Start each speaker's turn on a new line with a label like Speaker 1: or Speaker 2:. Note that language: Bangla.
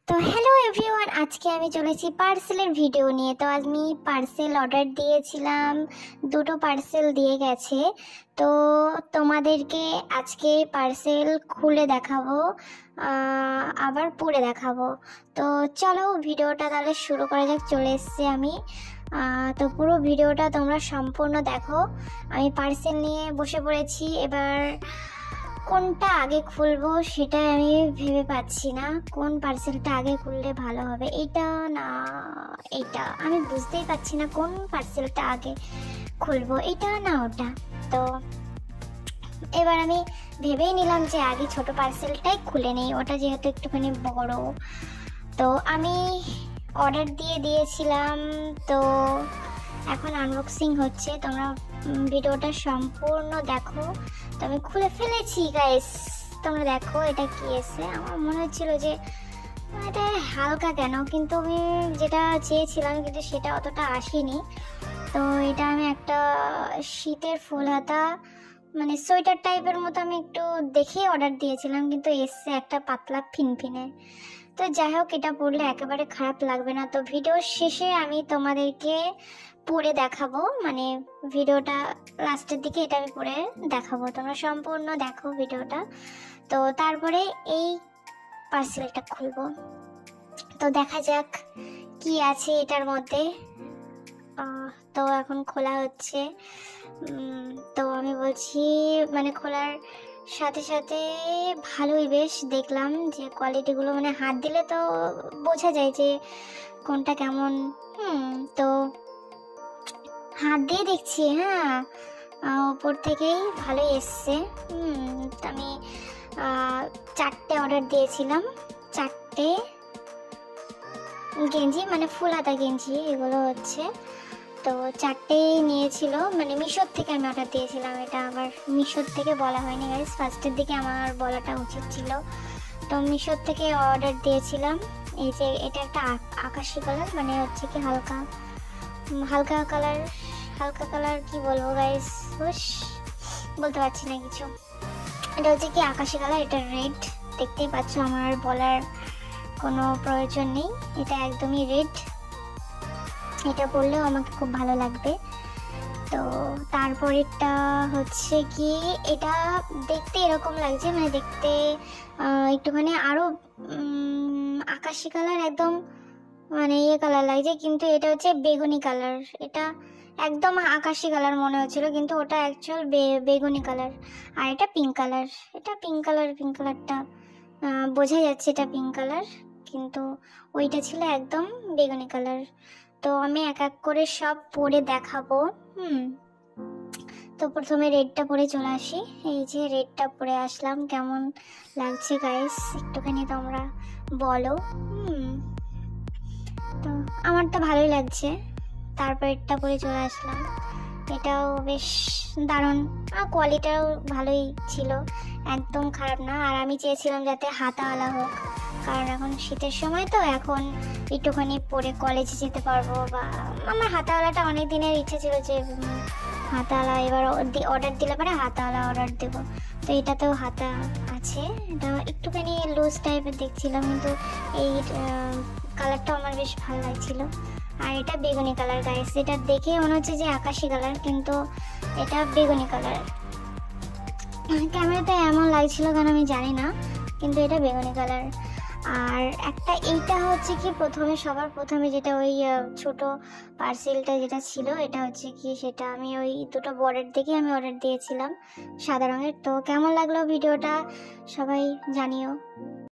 Speaker 1: তো হ্যালো এভরিওয়ান, আজকে আমি চলেছি পার্সেলের ভিডিও নিয়ে। তো আমি পার্সেল অর্ডার দিয়েছিলাম, দুটো পার্সেল দিয়ে গেছে। তো তোমাদেরকে আজকে পার্সেল খুলে দেখাবো, আবার পড়ে দেখাবো। তো চলো ভিডিওটা তাহলে শুরু করা যাক। চলে এসেছি আমি। তো পুরো ভিডিওটা তোমরা সম্পূর্ণ দেখো। আমি পার্সেল নিয়ে বসে পড়েছি। এবার কোনটা আগে খুলবো সেটাই আমি ভেবে পাচ্ছি না, কোন পার্সেলটা আগে খুললে ভালো হবে। এটা না এটা, আমি বুঝতেই পারছি না কোন পার্সেলটা আগে খুলবো, এটা না ওটা। তো এবার আমি ভেবেই নিলাম যে আগে ছোট পার্সেলটাই খুলে নেই, ওটা যেহেতু একটুখানি বড়। তো আমি অর্ডার দিয়েছিলাম। তো এখন আনবক্সিং হচ্ছে, তোমরা ভিডিওটা সম্পূর্ণ দেখো। তো আমি খুলে ফেলেছি গাইস, তোমরা দেখো এটা কি এসে। আমার মনে হচ্ছিল যে এটা হালকা কেন, কিন্তু আমি যেটা চেয়েছিলাম কিন্তু সেটা অতটা আসেনি। তো এটা আমি একটা শীতের ফুল হাতা মানে সোয়েটার টাইপের মতো আমি একটু দেখে অর্ডার দিয়েছিলাম, কিন্তু এসছে একটা পাতলা ফিনফিনে। তো যাই হোক, এটা পড়লে একেবারে খারাপ লাগবে না। তো ভিডিওর শেষে আমি তোমাদেরকে পরে দেখাবো, মানে ভিডিওটা লাস্টের দিকে এটা আমি পরে দেখাবো, তোমরা সম্পূর্ণ দেখো ভিডিওটা। তো তারপরে এই পার্সেলটা খুলবো। তো দেখা যাক কি আছে এটার মধ্যে। তো এখন খোলা হচ্ছে। তো আমি বলছি মানে খোলার সাথে সাথে ভালোই বেশ দেখলাম যে কোয়ালিটিগুলো, মানে হাত দিলে তো বোঝা যায় যে কোনটা কেমন। তো হাত দিয়ে দেখছি, হ্যাঁ ওপর থেকেই ভালোই এসছে। তো আমি 4টে অর্ডার দিয়েছিলাম, 4টে গেঞ্জি মানে ফুল হাতা গেঞ্জি এগুলো হচ্ছে। তো 4টেই নিয়েছিল, মানে মিশোর থেকে আমি অর্ডার দিয়েছিলাম। এটা আবার মিশোর থেকে বলা হয়নি গাইস, ফার্স্টের দিকে আমার বলাটা উচিত ছিল। তো মিশোর থেকে অর্ডার দিয়েছিলাম। এই যে এটা একটা আকাশি কালার, মানে হচ্ছে কি হালকা হালকা কালার, হালকা কালার কি বলবো গাইস, বলতে পারছি না কিছু। এটা হচ্ছে কি আকাশি কালার, এটা রেড, দেখতেই পাচ্ছ, আমার আর বলার কোনো প্রয়োজন নেই, এটা একদমই রেড। এটা পরলেও আমাকে খুব ভালো লাগবে। তো তারপরেরটা হচ্ছে কি, এটা দেখতে এরকম লাগছে, মানে দেখতে একটুখানি আরও আকাশি কালার একদম, মানে ইয়ে কালার লাগছে, কিন্তু এটা হচ্ছে বেগুনি কালার। এটা একদম আকাশি কালার মনে হচ্ছিল, কিন্তু ওটা অ্যাকচুয়াল বেগুনি কালার। আর এটা পিঙ্ক কালার, এটা পিঙ্ক কালারটা বোঝা যাচ্ছে এটা পিঙ্ক কালার, কিন্তু ওইটা ছিল একদম বেগুনি কালার। তো আমি এক এক করে সব পরে দেখাবো। তো প্রথমে রেডটা পরে চলে আসি। এই যে রেডটা পরে আসলাম, কেমন লাগছে গাইস একটুখানি তোমরা বলো। তো আমার তো ভালোই লাগছে। তারপর এটা পরে চলে আসলাম, এটাও বেশ দারুণ, আর কোয়ালিটিটাও ভালোই ছিল, একদম খারাপ না। আর আমি চেয়েছিলাম যাতে হাতাওয়ালা হোক, কারণ এখন শীতের সময়, তো এখন একটুখানি পরে কলেজে যেতে পারবো। বা আমার হাতাওয়ালাটা অনেক দিনের ইচ্ছে ছিল যে হাতাওয়ালা, এবার অর্ডার দিলে পরে হাতাওয়ালা অর্ডার দেবো। তো এটাতেও হাতা আছে, এটা একটুখানি লুজ টাইপের দেখছিলাম, কিন্তু এই কালারটা আমার বেশ ভালো লাগছিল। আর এটা বেগুনি কালার গাইস, এটা দেখে মনে হচ্ছে যে আকাশি কালার, কিন্তু এটা বেগুনি কালার। ক্যামেরাতে এমন লাগছিল কেন আমি জানি না, কিন্তু এটা বেগুনি কালার। আর একটা এইটা হচ্ছে কি সবার প্রথমে যেটা ওই ছোট পার্সেলটা যেটা ছিল, এটা হচ্ছে কি সেটা আমি ওই দুটো বর্ডার দেখে আমি অর্ডার দিয়েছিলাম সাদা রঙের। তো কেমন লাগলো ভিডিওটা সবাই জানিও।